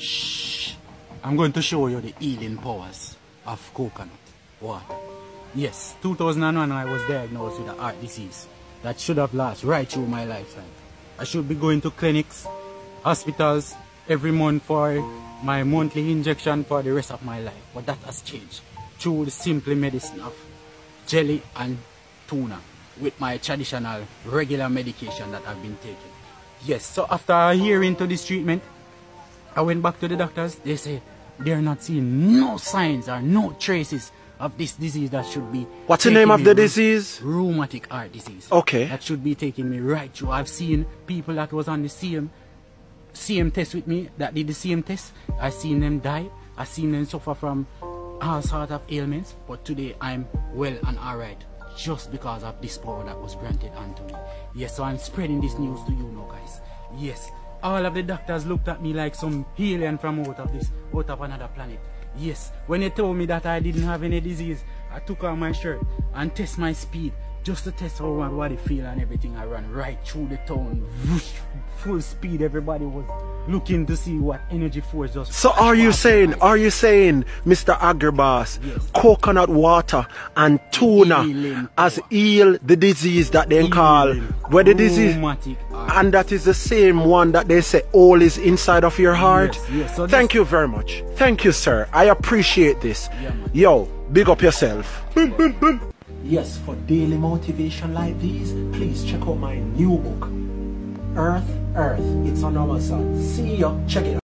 Shh. I'm going to show you the healing powers of coconut water. Yes, 2001 I was diagnosed with a heart disease that should have lasted right through my lifetime. I should be going to clinics, hospitals every month for my monthly injection for the rest of my life. But that has changed through the simple medicine of jelly and tuna with my traditional regular medication that I've been taking. Yes, so after adhering to this treatment, I went back to the doctors. They say they're not seeing no signs or no traces of this disease that should be... What's the name of the disease? Rheumatic heart disease. Okay. That should be taking me right through. I've seen people that was on the same test with me, that did the same test. I've seen them die. I've seen them suffer from all sorts of ailments. But today I'm well and alright, just because of this power that was granted unto me. Yes, so I'm spreading this news to you now, guys. Yes, all of the doctors looked at me like some alien from out of another planet. Yes, when they told me that I didn't have any disease, I took off my shirt and test my speed, just to test how my body feel and everything. I ran right through the town, full speed. Everybody was looking to see what energy force just... So are you saying, Mr. Agriboss, yes, coconut water and tuna has healed the disease that they call, where the disease, and that is the same one that they say all is inside of your heart? Yes, yes. So thank you very much. Thank you, sir. I appreciate this. Yeah, yo, big up yourself. Boom, boom, boom. Yes, for daily motivation like these, please check out my new book, Earth, it's on Amazon. See ya, check it out.